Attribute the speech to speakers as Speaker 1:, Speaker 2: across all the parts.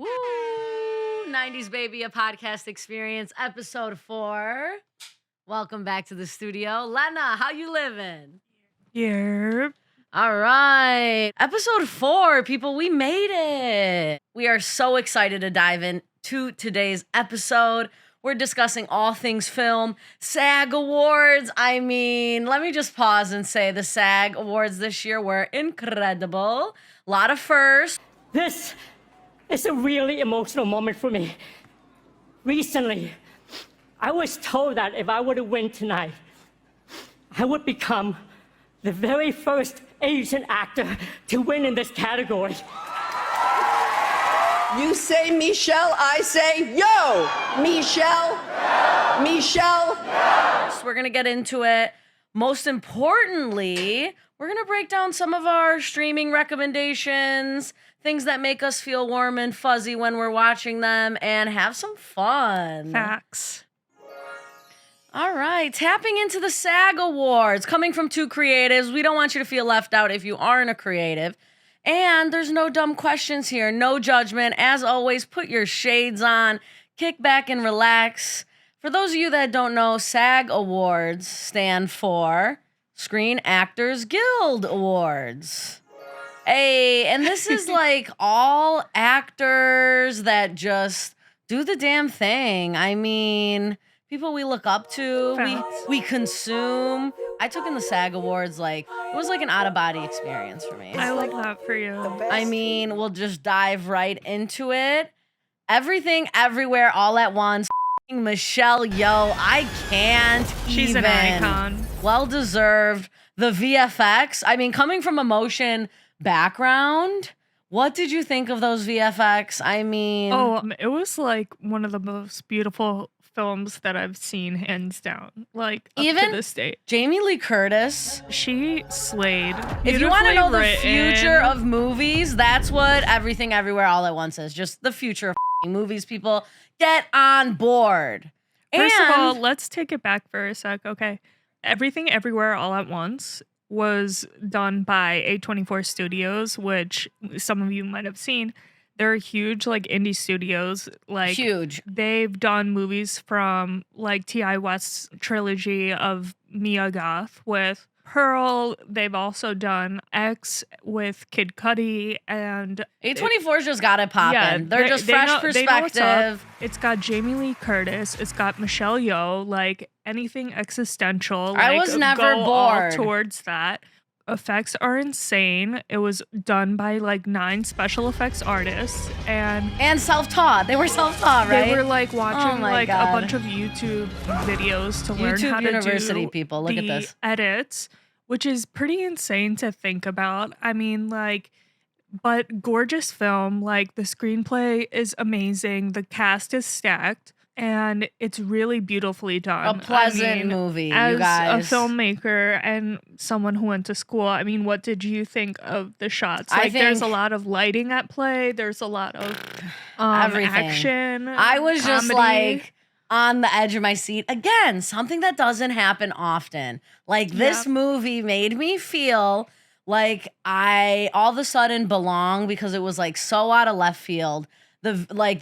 Speaker 1: Woo! 90s Baby, a podcast experience, episode 4. Welcome back to the studio. Lena, how you living?
Speaker 2: Yeah.
Speaker 1: All right. Episode 4, people, we made it. We are so excited to dive into today's episode. We're discussing all things film, SAG Awards. I mean, let me just pause and say the SAG Awards this year were incredible. A lot of firsts.
Speaker 3: This is a really emotional moment for me. Recently, I was told that if I were to win tonight, I would become the very first Asian actor to win in this category.
Speaker 4: You say Michelle, I say yo! Michelle, Michelle.
Speaker 1: So we're going to get into it. Most importantly, we're going to break down some of our streaming recommendations, things that make us feel warm and fuzzy when we're watching them, and have some fun.
Speaker 2: Facts.
Speaker 1: All right, tapping into the SAG Awards, coming from two creatives. We don't want you to feel left out if you aren't a creative. And there's no dumb questions here, no judgment. As always, put your shades on, kick back and relax. For those of you that don't know, SAG Awards stand for Screen Actors Guild Awards. Hey, and this is like all actors that just do the damn thing. I mean, people we look up to, we consume. I took in the SAG Awards like, it was like an out-of-body experience for me.
Speaker 2: I like that for you.
Speaker 1: I mean, we'll just dive right into it. Everything, everywhere, all at once. Michelle Yeoh, I can't
Speaker 2: She's
Speaker 1: even.
Speaker 2: an icon.
Speaker 1: Well-deserved. The VFX, I mean, coming from a motion background, what did you think of those VFX? I mean...
Speaker 2: it was like one of the most beautiful films that I've seen, hands down. Like, up
Speaker 1: even
Speaker 2: to this date.
Speaker 1: Jamie Lee Curtis.
Speaker 2: She slayed.
Speaker 1: If you want to know the
Speaker 2: Beautifully
Speaker 1: future
Speaker 2: written.
Speaker 1: of movies, that's what Everything Everywhere All at Once is. Just the future of movies, people. Get on board.
Speaker 2: First
Speaker 1: and
Speaker 2: of all, let's take it back for a sec, okay? Everything Everywhere All at Once was done by A24 Studios, which some of you might have seen. They're huge, like, indie studios. Like,
Speaker 1: huge.
Speaker 2: They've done movies from, like, T.I. West's trilogy of Mia Goth with Pearl. They've also done X with Kid Cudi, and
Speaker 1: A24's just got it poppin'. They're just fresh
Speaker 2: they know what's up.
Speaker 1: perspective.
Speaker 2: It's got Jamie Lee Curtis. It's got Michelle Yeoh. Like, anything existential.
Speaker 1: I
Speaker 2: like,
Speaker 1: was never
Speaker 2: go all
Speaker 1: bored.
Speaker 2: towards that. Effects are insane. It was done by like 9 special effects artists, and
Speaker 1: self-taught. They were self-taught, right?
Speaker 2: they were like watching
Speaker 1: my
Speaker 2: like
Speaker 1: God.
Speaker 2: a bunch of YouTube videos to learn
Speaker 1: YouTube
Speaker 2: how
Speaker 1: University
Speaker 2: to do
Speaker 1: people. Look at
Speaker 2: the
Speaker 1: this.
Speaker 2: edits, which is pretty insane to think about. I mean, like, but gorgeous film. Like, the screenplay is amazing. The cast is stacked. And it's really beautifully done.
Speaker 1: A pleasant movie,
Speaker 2: as
Speaker 1: you guys.
Speaker 2: a filmmaker and someone who went to school, I mean, what did you think of the shots?
Speaker 1: I
Speaker 2: Like, there's a
Speaker 1: think-
Speaker 2: lot of lighting at play. There's a lot of
Speaker 1: Everything.
Speaker 2: action.
Speaker 1: I was just
Speaker 2: comedy.
Speaker 1: like on the edge of my seat. Again, something that doesn't happen often. Like, this
Speaker 2: Yep.
Speaker 1: movie made me feel like I all of a sudden belong because it was like so out of left field. The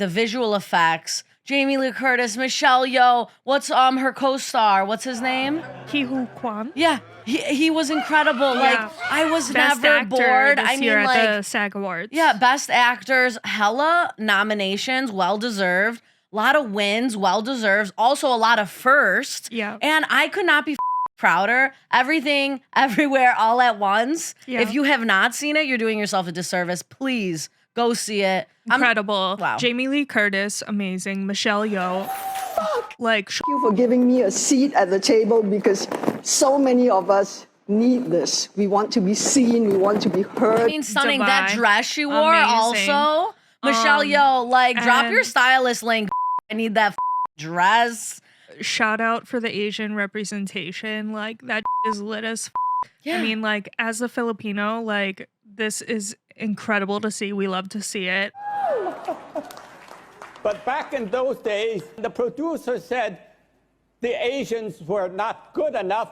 Speaker 1: visual effects, Jamie Lee Curtis, Michelle Yeoh, what's her co-star? What's his name?
Speaker 2: Ke Huy Quan.
Speaker 1: Yeah, he was incredible. Like, I was
Speaker 2: Best
Speaker 1: never
Speaker 2: actor
Speaker 1: bored.
Speaker 2: This
Speaker 1: I mean,
Speaker 2: year at
Speaker 1: like,
Speaker 2: the SAG Awards.
Speaker 1: yeah, best actors, hella nominations, well deserved. A lot of wins, well deserved. Also a lot of firsts.
Speaker 2: Yeah.
Speaker 1: And I could not be prouder. Everything, everywhere, all at once.
Speaker 2: Yeah.
Speaker 1: If you have not seen it, you're doing yourself a disservice. Please go see it.
Speaker 2: Incredible.
Speaker 1: Wow.
Speaker 2: Jamie Lee Curtis, amazing. Michelle Yeoh. Like,
Speaker 4: Thank you for giving me a seat at the table because so many of us need this. We want to be seen. We want to be
Speaker 1: I
Speaker 4: heard.
Speaker 1: mean, stunning. That
Speaker 2: Divine.
Speaker 1: dress she wore
Speaker 2: Amazing.
Speaker 1: also. Michelle Yeoh, like, drop your
Speaker 2: and-
Speaker 1: stylist link. I need that dress.
Speaker 2: shout out for the Asian representation. Like, that is lit as
Speaker 1: Yeah.
Speaker 2: I mean, like, as a Filipino, like, this is incredible to see. We love to see it.
Speaker 5: But back in those days, the producer said the Asians were not good enough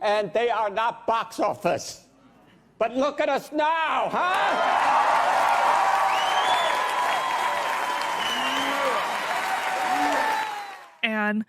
Speaker 5: and they are not box office. But look at us now, huh?
Speaker 2: And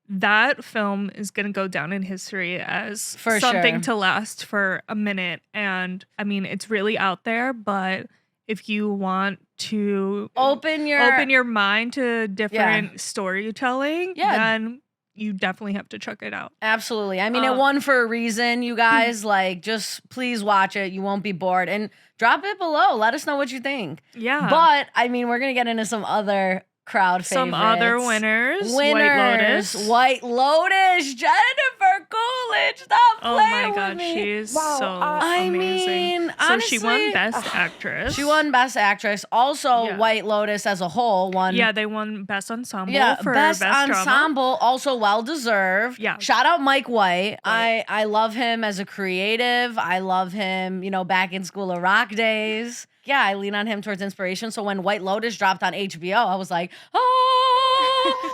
Speaker 2: that film is going to go down in history as
Speaker 1: For
Speaker 2: something
Speaker 1: sure.
Speaker 2: to last for a minute. And I mean, it's really out there, but if you want to
Speaker 1: Open your
Speaker 2: mind to different storytelling,
Speaker 1: Yeah.
Speaker 2: then you definitely have to check it out.
Speaker 1: Absolutely. I mean, it won for a reason, you guys. Like, just please watch it. You won't be bored. And drop it below. Let us know what you think.
Speaker 2: Yeah.
Speaker 1: But, I mean, we're going to get into some other crowd favorites.
Speaker 2: some other winners.
Speaker 1: Winners. White Lotus. Jennifer Coolidge. Stop
Speaker 2: Oh
Speaker 1: playing
Speaker 2: my god,
Speaker 1: with me.
Speaker 2: she's
Speaker 4: Wow,
Speaker 2: so
Speaker 1: I
Speaker 2: amazing.
Speaker 1: mean,
Speaker 2: so
Speaker 1: honestly,
Speaker 2: she won Best Actress.
Speaker 1: She won Best Actress. Also,
Speaker 2: Yeah.
Speaker 1: White Lotus as a whole won.
Speaker 2: Yeah, they won Best Ensemble
Speaker 1: Yeah,
Speaker 2: for
Speaker 1: best
Speaker 2: Drama.
Speaker 1: ensemble, also well deserved.
Speaker 2: Yeah.
Speaker 1: Shout out Mike White. I love him as a creative. I love him, back in School of Rock days. Yeah, I lean on him towards inspiration. So when White Lotus dropped on HBO, I was like,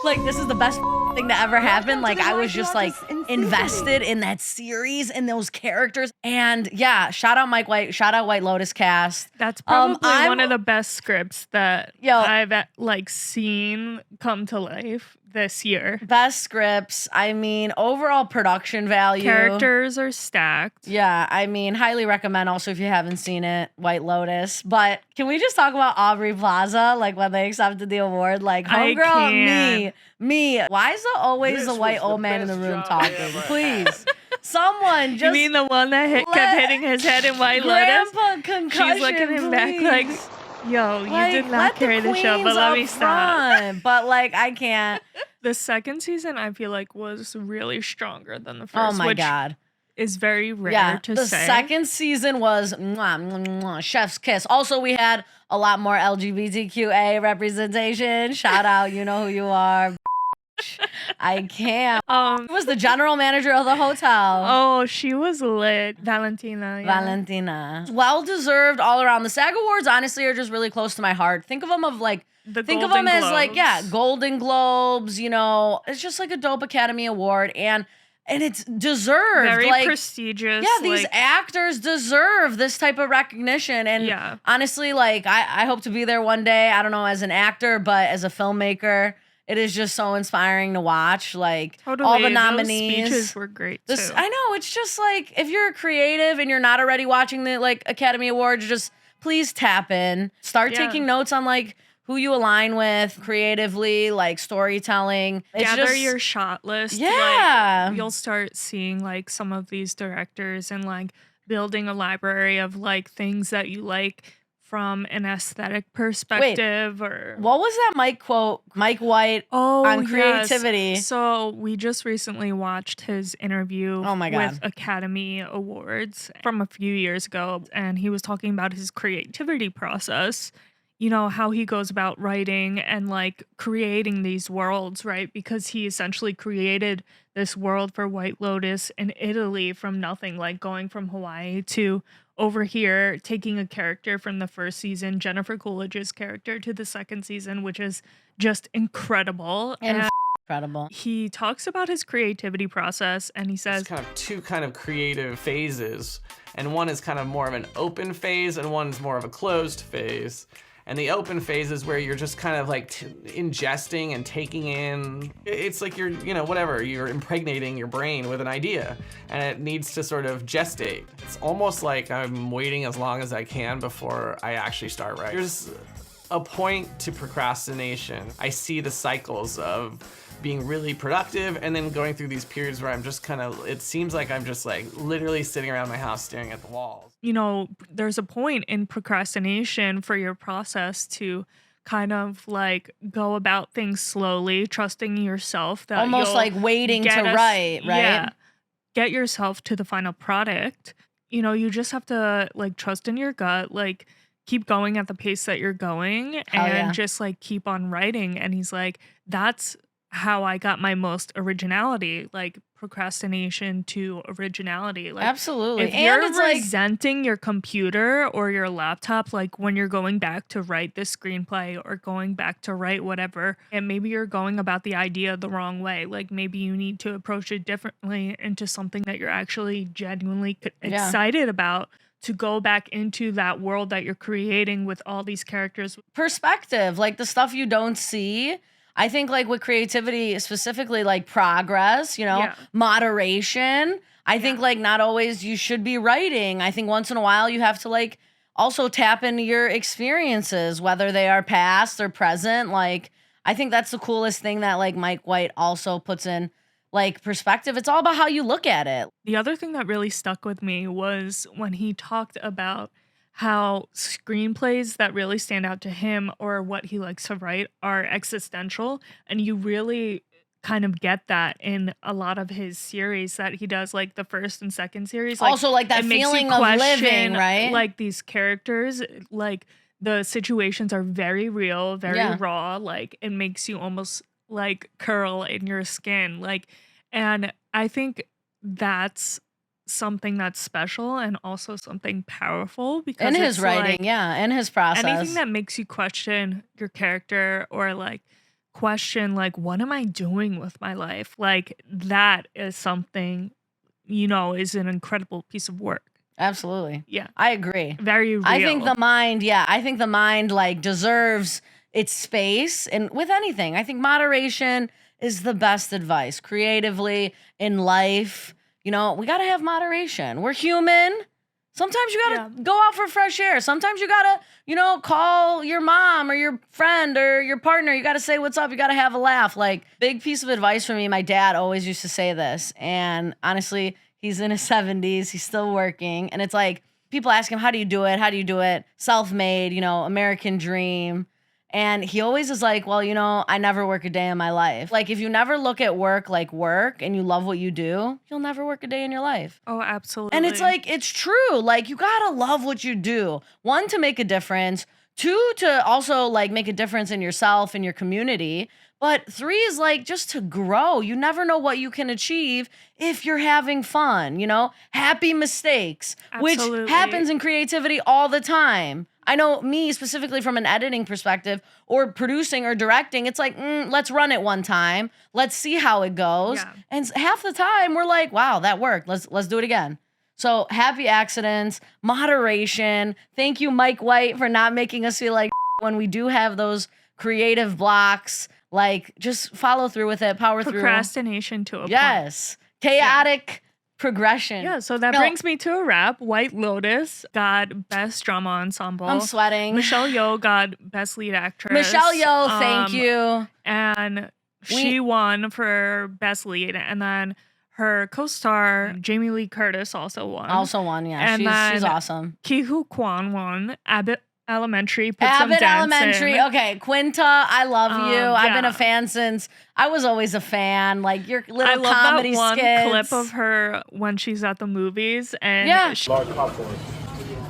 Speaker 1: like this is the best thing to ever happen. Like I was just like invested in that series and those characters. And yeah, shout out Mike White. Shout out White Lotus cast.
Speaker 2: That's probably
Speaker 1: I'm-
Speaker 2: one of the best scripts that
Speaker 1: Yo.
Speaker 2: I've seen come to life this year.
Speaker 1: Best scripts. I mean, overall production value.
Speaker 2: Characters are stacked.
Speaker 1: Yeah, I mean, highly recommend also if you haven't seen it, White Lotus. But can we just talk about Aubrey Plaza, like when they accepted the award? Like,
Speaker 2: I
Speaker 1: homegirl,
Speaker 2: can't.
Speaker 1: me. Why is it always
Speaker 5: This
Speaker 1: the white
Speaker 5: was the
Speaker 1: old man in the
Speaker 5: best
Speaker 1: room
Speaker 5: job I
Speaker 1: talking?
Speaker 5: ever
Speaker 1: Please, someone just
Speaker 2: You mean the one that
Speaker 1: let-
Speaker 2: kept hitting his head in White Lotus?
Speaker 1: Grandpa concussion.
Speaker 2: She's looking him back like,
Speaker 1: please.
Speaker 2: yo, you
Speaker 1: Like,
Speaker 2: did
Speaker 1: let
Speaker 2: not carry the show,
Speaker 1: queens
Speaker 2: but let
Speaker 1: up
Speaker 2: me stop.
Speaker 1: front. But like, I can't.
Speaker 2: The second season, I feel like, was really stronger than the
Speaker 1: Oh
Speaker 2: first,
Speaker 1: my
Speaker 2: which
Speaker 1: god.
Speaker 2: is very rare
Speaker 1: Yeah,
Speaker 2: to
Speaker 1: the
Speaker 2: say.
Speaker 1: second season was mwah, mwah, mwah, chef's kiss. Also, we had a lot more LGBTQA representation. Shout out, you know who you are. I can't. Who was the general manager of the hotel?
Speaker 2: Oh, she was lit. Valentina. Yeah.
Speaker 1: Valentina. Well deserved all around. The SAG Awards, honestly, are just really close to my heart. Think of them
Speaker 2: The
Speaker 1: think of
Speaker 2: Golden
Speaker 1: them as like, yeah,
Speaker 2: Globes.
Speaker 1: Golden Globes, it's just like a dope Academy Award and it's deserved.
Speaker 2: Very
Speaker 1: like,
Speaker 2: prestigious.
Speaker 1: yeah, these
Speaker 2: like,
Speaker 1: actors deserve this type of recognition. And
Speaker 2: Yeah.
Speaker 1: honestly, like I hope to be there one day. I don't know as an actor, but as a filmmaker, it is just so inspiring to watch. Like
Speaker 2: totally.
Speaker 1: all the
Speaker 2: Those
Speaker 1: nominees.
Speaker 2: speeches were great too.
Speaker 1: I know, it's just like if you're a creative and you're not already watching the like Academy Awards, just please tap in. Start
Speaker 2: Yeah.
Speaker 1: taking notes on like who you align with creatively, like storytelling. It's
Speaker 2: Gather
Speaker 1: just,
Speaker 2: your shot list.
Speaker 1: Yeah.
Speaker 2: Like, you'll start seeing like some of these directors and like building a library of like things that you like from an aesthetic perspective or
Speaker 1: What was that Mike quote? Mike White on
Speaker 2: yes.
Speaker 1: creativity.
Speaker 2: So we just recently watched his interview
Speaker 1: Oh my God.
Speaker 2: with Academy Awards from a few years ago, and he was talking about his creativity process. How he goes about writing and like creating these worlds, right? Because he essentially created this world for White Lotus in Italy from nothing, like going from Hawaii to over here, taking a character from the first season, Jennifer Coolidge's character, to the second season, which is just incredible.
Speaker 1: And incredible.
Speaker 2: He talks about his creativity process and he says,
Speaker 6: It's kind of two kind of creative phases, and one is kind of more of an open phase and one's more of a closed phase. And the open phase is where you're just kind of like ingesting and taking in. It's like you're impregnating your brain with an idea and it needs to sort of gestate. It's almost like I'm waiting as long as I can before I actually start writing. There's a point to procrastination. I see the cycles of being really productive and then going through these periods where I'm just it seems like I'm just like literally sitting around my house staring at the walls.
Speaker 2: there's a point in procrastination for your process to kind of like go about things slowly, trusting yourself that
Speaker 1: Almost
Speaker 2: you'll
Speaker 1: like waiting to
Speaker 2: get
Speaker 1: write, right?
Speaker 2: Yeah, get yourself to the final product. You just have to like trust in your gut, like keep going at the pace that you're going
Speaker 1: Hell
Speaker 2: and
Speaker 1: yeah.
Speaker 2: just like keep on writing. And he's like, that's how I got my most originality, like procrastination to originality. Like
Speaker 1: Absolutely.
Speaker 2: if
Speaker 1: And
Speaker 2: you're
Speaker 1: it's like
Speaker 2: resenting your computer or your laptop, like when you're going back to write this screenplay or going back to write whatever, and maybe you're going about the idea the wrong way, like maybe you need to approach it differently into something that you're actually genuinely
Speaker 1: Yeah.
Speaker 2: excited about, to go back into that world that you're creating with all these characters.
Speaker 1: perspective, like the stuff you don't see. I think like with creativity, specifically like progress,
Speaker 2: Yeah.
Speaker 1: moderation. I think like not always you should be writing. I think once in a while you have to like also tap into your experiences, whether they are past or present. Like, I think that's the coolest thing that like Mike White also puts in like perspective. It's all about how you look at it.
Speaker 2: The other thing that really stuck with me was when he talked about how screenplays that really stand out to him or what he likes to write are existential. And you really kind of get that in a lot of his series that he does, like the first and second series.
Speaker 1: Also, like that
Speaker 2: it makes you
Speaker 1: feeling of living,
Speaker 2: question,
Speaker 1: right?
Speaker 2: Like these characters, like the situations are very real, very
Speaker 1: Yeah.
Speaker 2: raw. Like it makes you almost like curl in your skin. Like, and I think that's something that's special and also something powerful because
Speaker 1: In his
Speaker 2: it's
Speaker 1: writing,
Speaker 2: like
Speaker 1: in his process.
Speaker 2: anything that makes you question your character or like question like what am I doing with my life, like that is something is an incredible piece of work.
Speaker 1: Absolutely.
Speaker 2: Yeah,
Speaker 1: I agree.
Speaker 2: very real.
Speaker 1: I think the mind like deserves its space, and with anything, I think moderation is the best advice. Creatively, in life, we got to have moderation. We're human. Sometimes you got to go out for fresh air. Sometimes you got to, call your mom or your friend or your partner. You got to say what's up. You got to have a laugh. Like, big piece of advice for me. My dad always used to say this. And honestly, he's in his 70s. He's still working. And it's like, people ask him, how do you do it? How do you do it? Self-made, American dream. And he always is like, well, I never work a day in my life. Like, if you never look at work like work and you love what you do, you'll never work a day in your life.
Speaker 2: Oh, absolutely.
Speaker 1: And it's like, it's true. Like, you gotta love what you do. One, to make a difference. Two, to also like make a difference in yourself and your community. But three is like just to grow. You never know what you can achieve if you're having fun, happy mistakes, which
Speaker 2: Absolutely.
Speaker 1: happens in creativity all the time. I know me specifically from an editing perspective or producing or directing, it's like, let's run it one time. Let's see how it goes.
Speaker 2: Yeah.
Speaker 1: And half the time we're like, wow, that worked. Let's do it again. So happy accidents, moderation. Thank you, Mike White, for not making us feel like when we do have those creative blocks. Like, just follow through with it, power through.
Speaker 2: Procrastination to a point.
Speaker 1: Yes. Chaotic progression.
Speaker 2: Yeah, so that
Speaker 1: No.
Speaker 2: brings me to a wrap. White Lotus got Best Drama Ensemble.
Speaker 1: I'm sweating.
Speaker 2: Michelle Yeoh got Best Lead Actress.
Speaker 1: Michelle Yeoh, thank you.
Speaker 2: And she won for Best Lead. And then her co-star, Jamie Lee Curtis, also won.
Speaker 1: Also won, yeah.
Speaker 2: And
Speaker 1: She's
Speaker 2: then
Speaker 1: awesome.
Speaker 2: Ki-Hoo Kwan won. Abbott Elementary put some
Speaker 1: Abbott
Speaker 2: dance
Speaker 1: Elementary.
Speaker 2: in.
Speaker 1: Okay, Quinta, I love you. I've been
Speaker 2: yeah.
Speaker 1: a fan since I was always a fan. Like your little
Speaker 2: I love
Speaker 1: comedy
Speaker 2: that one
Speaker 1: skits.
Speaker 2: clip of her when she's at the movies. And
Speaker 1: Yeah.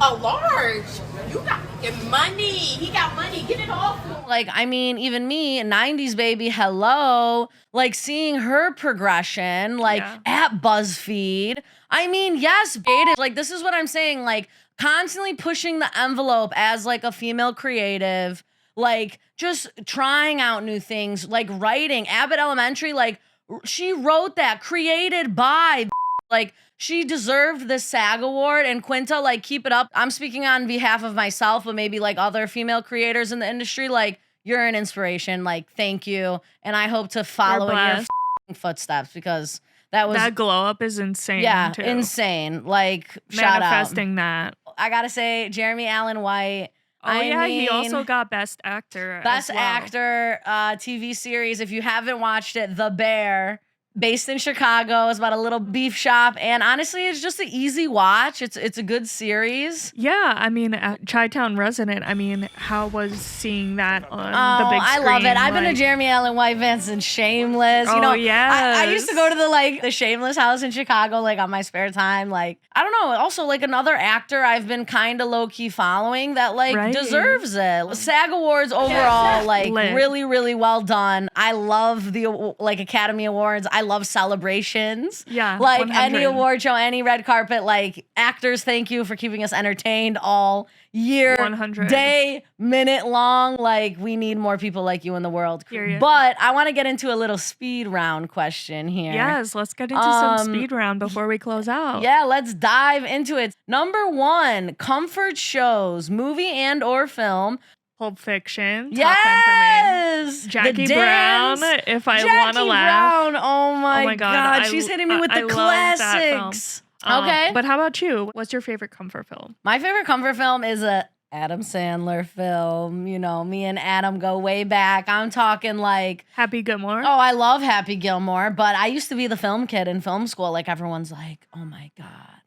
Speaker 7: Oh, large. You got fucking money. He got money. Get it off him.
Speaker 1: Like, I mean, even me, 90s baby, hello. Like, seeing her progression, like,
Speaker 2: Yeah.
Speaker 1: at BuzzFeed. I mean, yes, baited. Like, this is what I'm saying. Like, constantly pushing the envelope as, like, a female creative. Like, just trying out new things. Like, writing. Abbott Elementary, like, she wrote that. Created by, like, she deserved the SAG award. And Quinta, like, keep it up. I'm speaking on behalf of myself, but maybe, like, other female creators in the industry. Like, you're an inspiration. Like, thank you. And I hope to follow in your
Speaker 2: blessed.
Speaker 1: footsteps, because that was,
Speaker 2: that glow up is insane.
Speaker 1: yeah,
Speaker 2: too.
Speaker 1: insane. Like, shout out.
Speaker 2: Manifesting that.
Speaker 1: I gotta say, Jeremy Allen White.
Speaker 2: Oh,
Speaker 1: I
Speaker 2: yeah, he
Speaker 1: mean,
Speaker 2: also got Best Actor.
Speaker 1: Best
Speaker 2: as well.
Speaker 1: Actor TV series. If you haven't watched it, The Bear, based in Chicago, is about a little beef shop, and honestly, it's just an easy watch. It's a good series.
Speaker 2: Yeah, I mean, Chi-Town resident. I mean, how was seeing that on
Speaker 1: Oh,
Speaker 2: the big
Speaker 1: I
Speaker 2: screen?
Speaker 1: love it. I've been a
Speaker 2: like-
Speaker 1: Jeremy Allen White fan since Shameless.
Speaker 2: Oh,
Speaker 1: I used to
Speaker 2: yes.
Speaker 1: go to the Shameless house in Chicago, like on my spare time. Like, I don't know. Also, like another actor I've been kind of low key following that like
Speaker 2: Right.
Speaker 1: deserves it. SAG Awards overall, like
Speaker 2: Lit.
Speaker 1: really, really well done. I love the like Academy Awards. I love celebrations.
Speaker 2: Yeah,
Speaker 1: like
Speaker 2: 100.
Speaker 1: any award show, any red carpet. Like actors, thank you for keeping us entertained all year,
Speaker 2: 100.
Speaker 1: day, minute long. Like, we need more people like you in the world.
Speaker 2: Period.
Speaker 1: But I want to get into a little speed round question here.
Speaker 2: Yes, let's get into some speed round before we close out.
Speaker 1: Yeah, let's dive into it. Number one, comfort shows, movie and or film.
Speaker 2: Pulp Fiction. Top 10 for me.
Speaker 1: Yes,
Speaker 2: Jackie
Speaker 1: The
Speaker 2: Brown,
Speaker 1: Dance.
Speaker 2: If I
Speaker 1: Jackie
Speaker 2: Want to Laugh.
Speaker 1: Brown. Oh my
Speaker 2: God,
Speaker 1: god,
Speaker 2: I-
Speaker 1: she's hitting me with
Speaker 2: I
Speaker 1: the
Speaker 2: love that film.
Speaker 1: classics. Okay,
Speaker 2: But how about you? What's your favorite comfort film?
Speaker 1: my favorite comfort film is a Adam Sandler film. You know, me and Adam go way back. I'm talking like,
Speaker 2: Happy Gilmore?
Speaker 1: oh, I love Happy Gilmore, but I used to be the film kid in film school. Like everyone's like, oh my god,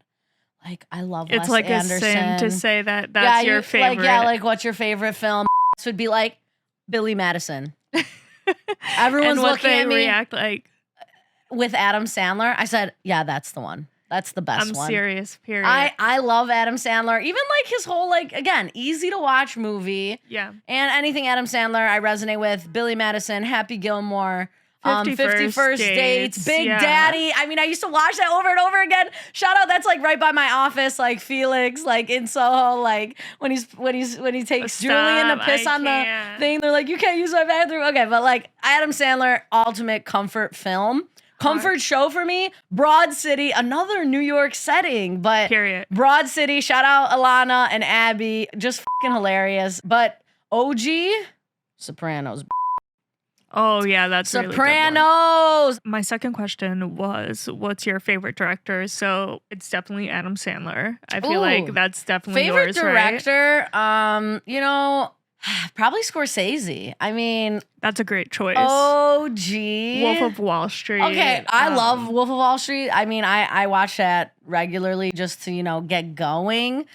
Speaker 1: like I love
Speaker 2: it's
Speaker 1: Wes
Speaker 2: like
Speaker 1: Anderson.
Speaker 2: a sin to say that that's your favorite.
Speaker 1: Like, yeah, like what's your favorite film? This would be like Billy Madison. Everyone's
Speaker 2: and what
Speaker 1: looking
Speaker 2: they
Speaker 1: at me
Speaker 2: react like.
Speaker 1: with Adam Sandler. I said, yeah, that's the one. That's the best
Speaker 2: I'm
Speaker 1: one.
Speaker 2: serious, period.
Speaker 1: I love Adam Sandler. Even like his whole, like, again, easy to watch movie.
Speaker 2: yeah.
Speaker 1: And anything Adam Sandler I resonate with. Billy Madison, Happy Gilmore,
Speaker 2: 50
Speaker 1: 51st Dates, Big
Speaker 2: yeah.
Speaker 1: Daddy. I mean, I used to watch that over and over again. Shout out, that's like right by my office, like Felix, like in Soho, like when he takes
Speaker 2: Stop,
Speaker 1: Julian to piss
Speaker 2: I
Speaker 1: on
Speaker 2: can't.
Speaker 1: the thing. They're like, you can't use my bathroom. Okay, but like Adam Sandler, ultimate comfort film. Comfort show for me, Broad City, another New York setting, but
Speaker 2: Period.
Speaker 1: Broad City, shout out Alana and Abby, just fucking hilarious. But OG, Sopranos.
Speaker 2: Oh yeah, that's really good one.
Speaker 1: Sopranos.
Speaker 2: My second question was, what's your favorite director? So it's definitely Adam Sandler. I feel
Speaker 1: Ooh.
Speaker 2: like that's definitely
Speaker 1: Favorite
Speaker 2: yours, right?
Speaker 1: director, you know, probably Scorsese. I mean,
Speaker 2: That's a great choice.
Speaker 1: OG.
Speaker 2: Wolf of Wall Street.
Speaker 1: Okay, I
Speaker 2: um,
Speaker 1: love Wolf of Wall Street. I mean, I watch that regularly just to, you know, get going.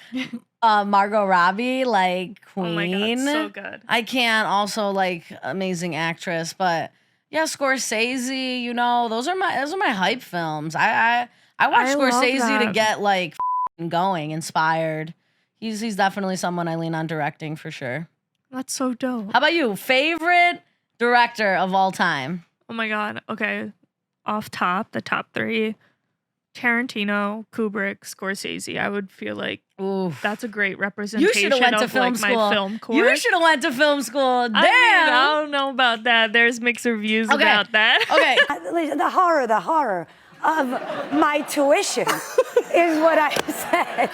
Speaker 1: Margot Robbie, like
Speaker 2: Oh my
Speaker 1: Queen.
Speaker 2: god, so good.
Speaker 1: I can't also like amazing actress, but yeah, Scorsese, you know, those are my hype films. I watch
Speaker 2: I love
Speaker 1: Scorsese to
Speaker 2: that.
Speaker 1: get like going, inspired. He's definitely someone I lean on directing for sure.
Speaker 2: That's so dope.
Speaker 1: How about you? Favorite director of all time?
Speaker 2: Oh my god. Okay. Off top, the top 3. Tarantino, Kubrick, Scorsese. I would feel like
Speaker 1: Ooh.
Speaker 2: that's a great
Speaker 1: You
Speaker 2: representation
Speaker 1: should have went to
Speaker 2: of
Speaker 1: film
Speaker 2: like
Speaker 1: school.
Speaker 2: my film course.
Speaker 1: You should have went to film school. Damn.
Speaker 2: I mean, I don't know about that. There's mixed reviews
Speaker 1: Okay.
Speaker 2: about that.
Speaker 1: Okay.
Speaker 8: The horror of my tuition is what I said.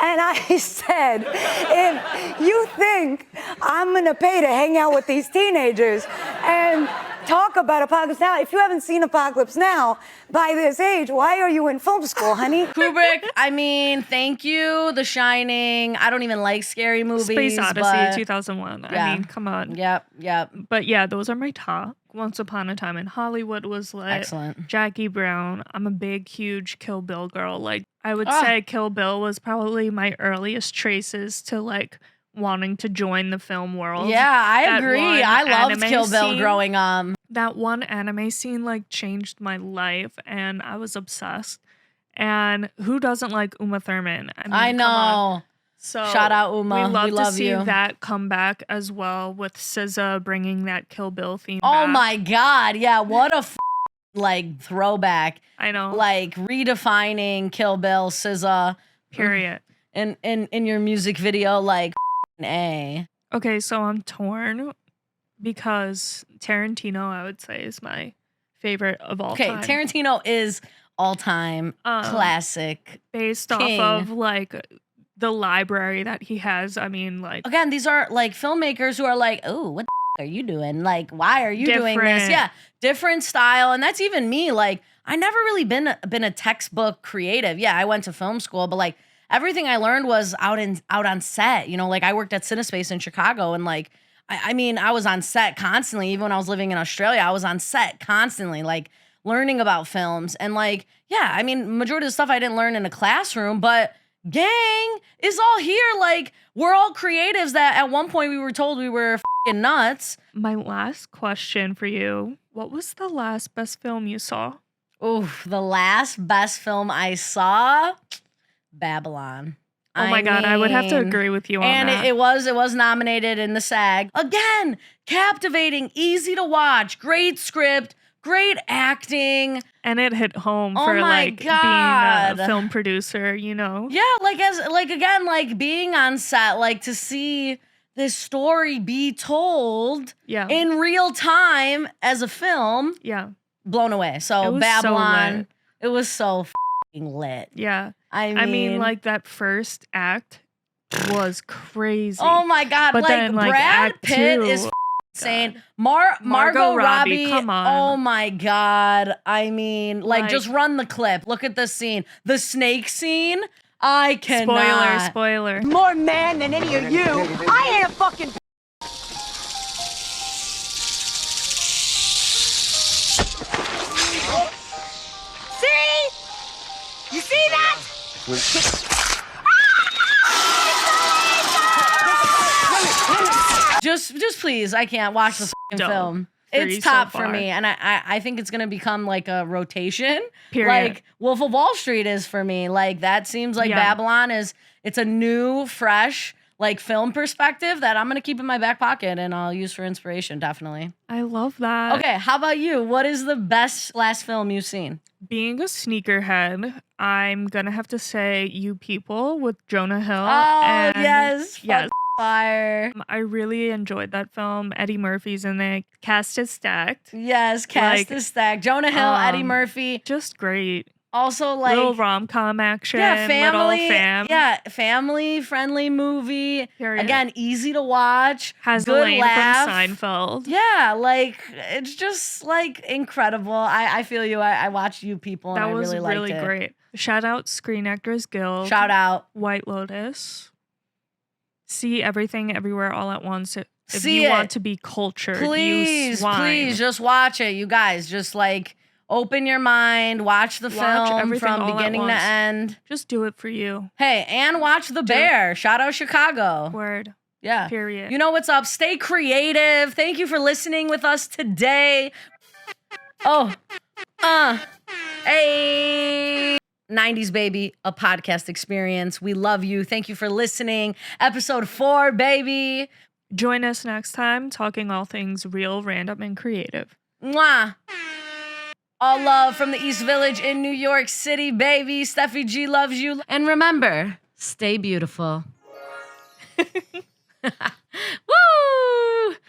Speaker 8: And I said, if you think I'm gonna pay to hang out with these teenagers and talk about Apocalypse Now, if you haven't seen Apocalypse Now by this age, why are you in film school, honey?
Speaker 1: Kubrick, I mean, thank you. The Shining. I don't even like scary movies.
Speaker 2: Space Odyssey,
Speaker 1: but
Speaker 2: 2001.
Speaker 1: yeah.
Speaker 2: I mean, come on.
Speaker 1: Yep.
Speaker 2: But yeah, those are my top. Once Upon a Time in Hollywood was lit.
Speaker 1: Excellent.
Speaker 2: Jackie Brown. I'm a big, huge Kill Bill girl. Like, I would
Speaker 1: Ah.
Speaker 2: say Kill Bill was probably my earliest traces to like wanting to join the film world.
Speaker 1: Yeah, I
Speaker 2: That
Speaker 1: agree.
Speaker 2: one
Speaker 1: I loved
Speaker 2: anime
Speaker 1: Kill Bill
Speaker 2: scene-
Speaker 1: growing up.
Speaker 2: That one anime scene like changed my life and I was obsessed. And who doesn't like Uma Thurman? I mean,
Speaker 1: I
Speaker 2: come on.
Speaker 1: know.
Speaker 2: So
Speaker 1: Shout out Uma.
Speaker 2: We love
Speaker 1: We
Speaker 2: to
Speaker 1: love
Speaker 2: see
Speaker 1: you.
Speaker 2: that come back as well with SZA bringing that Kill Bill theme.
Speaker 1: Oh
Speaker 2: back.
Speaker 1: my God. Yeah, what a like throwback.
Speaker 2: I know.
Speaker 1: Like redefining Kill Bill, SZA.
Speaker 2: Period.
Speaker 1: In your music video, like A.
Speaker 2: Okay, so I'm torn because Tarantino, I would say, is my favorite of all
Speaker 1: Okay,
Speaker 2: time.
Speaker 1: Tarantino is all-time classic.
Speaker 2: Based
Speaker 1: king.
Speaker 2: off of like the library that he has. I mean, like
Speaker 1: Again, these are like filmmakers who are like, oh, what the are you doing? Like, why are you doing this?
Speaker 2: Different.
Speaker 1: Yeah, different style. And that's even me. Like, I never really been a textbook creative. Yeah, I went to film school, but like everything I learned was out on set. You know, like I worked at Cinespace in Chicago, and like I mean, I was on set constantly. Even when I was living in Australia, I was on set constantly, like learning about films. And like, yeah, I mean, majority of the stuff I didn't learn in a classroom, but gang is all here. Like, we're all creatives that at one point we were told we were f***ing nuts.
Speaker 2: my last question for you. What was the last best film you saw?
Speaker 1: Oof, the last best film I saw, Babylon.
Speaker 2: Oh my God, I would have to
Speaker 1: mean,
Speaker 2: agree with you on
Speaker 1: And
Speaker 2: that.
Speaker 1: it was nominated in the SAG. Again, captivating, easy to watch, great script, great acting.
Speaker 2: And it hit home
Speaker 1: Oh
Speaker 2: for
Speaker 1: my
Speaker 2: like
Speaker 1: God.
Speaker 2: being a film producer, you know?
Speaker 1: Yeah, like being on set, like to see this story be told
Speaker 2: Yeah.
Speaker 1: in real time as a film,
Speaker 2: Yeah.
Speaker 1: blown away.
Speaker 2: It
Speaker 1: So
Speaker 2: was so
Speaker 1: Babylon,
Speaker 2: lit.
Speaker 1: it was so f***ing lit.
Speaker 2: Yeah.
Speaker 1: I
Speaker 2: I mean, like that first act was crazy.
Speaker 1: Oh my God.
Speaker 2: But
Speaker 1: like
Speaker 2: then, like,
Speaker 1: Brad
Speaker 2: Act
Speaker 1: Pitt
Speaker 2: 2,
Speaker 1: is insane.
Speaker 2: Margot
Speaker 1: Margot
Speaker 2: Robbie,
Speaker 1: Robbie.
Speaker 2: come on.
Speaker 1: Oh my God. I mean, like just
Speaker 2: Like-
Speaker 1: run the clip. Look at the scene. The snake scene. I cannot.
Speaker 2: Spoiler.
Speaker 8: More man than any of you. I ain't a fucking. See? You see that?
Speaker 1: Just please. I can't watch this f***ing
Speaker 2: Dope.
Speaker 1: film.
Speaker 2: Three
Speaker 1: It's
Speaker 2: so
Speaker 1: top for
Speaker 2: far.
Speaker 1: me, and I think it's gonna become like a rotation.
Speaker 2: Period.
Speaker 1: Like Wolf of Wall Street is for me. Like that seems like
Speaker 2: Yeah.
Speaker 1: Babylon is. It's a new, fresh like film perspective that I'm gonna keep in my back pocket and I'll use for inspiration. Definitely.
Speaker 2: I love that.
Speaker 1: Okay, how about you? What is the best last film you've seen?
Speaker 2: Being a sneakerhead, I'm gonna have to say You People with Jonah Hill.
Speaker 1: Oh
Speaker 2: and
Speaker 1: yes,
Speaker 2: yes.
Speaker 1: fire.
Speaker 2: I really enjoyed that film. Eddie Murphy's in it. Cast is stacked.
Speaker 1: Yes, cast
Speaker 2: Like,
Speaker 1: is stacked. Jonah Hill, Eddie Murphy.
Speaker 2: Just great.
Speaker 1: Also like
Speaker 2: Little rom-com action.
Speaker 1: yeah, family.
Speaker 2: Little fam.
Speaker 1: Yeah, family friendly movie.
Speaker 2: Period.
Speaker 1: Again, easy to watch.
Speaker 2: Has
Speaker 1: good
Speaker 2: Elaine
Speaker 1: laugh.
Speaker 2: from Seinfeld.
Speaker 1: Yeah, like it's just like incredible. I feel you. I watched You People and
Speaker 2: That
Speaker 1: I
Speaker 2: was
Speaker 1: really liked
Speaker 2: really
Speaker 1: it.
Speaker 2: great. Shout out Screen Actors Guild.
Speaker 1: Shout out.
Speaker 2: White Lotus. See Everything Everywhere All at Once. If
Speaker 1: See
Speaker 2: you
Speaker 1: it.
Speaker 2: want to be cultured, you
Speaker 1: Please,
Speaker 2: swine.
Speaker 1: please just watch it, you guys. Just like open your mind, watch the
Speaker 2: Watch
Speaker 1: film
Speaker 2: everything
Speaker 1: from
Speaker 2: all at
Speaker 1: beginning to
Speaker 2: once.
Speaker 1: end.
Speaker 2: Just do it for you.
Speaker 1: Hey, and watch The Bear. Shout out Chicago.
Speaker 2: Word.
Speaker 1: Yeah.
Speaker 2: Period.
Speaker 1: You know what's up? Stay creative. Thank you for listening with us today. Oh, hey. 90s Baby, a podcast experience. We love you. Thank you for listening. Episode 4, baby.
Speaker 2: Join us next time talking all things real, random, and creative.
Speaker 1: Mwah. All love from the East Village in New York City, baby. Steffi G loves you. And remember, stay beautiful.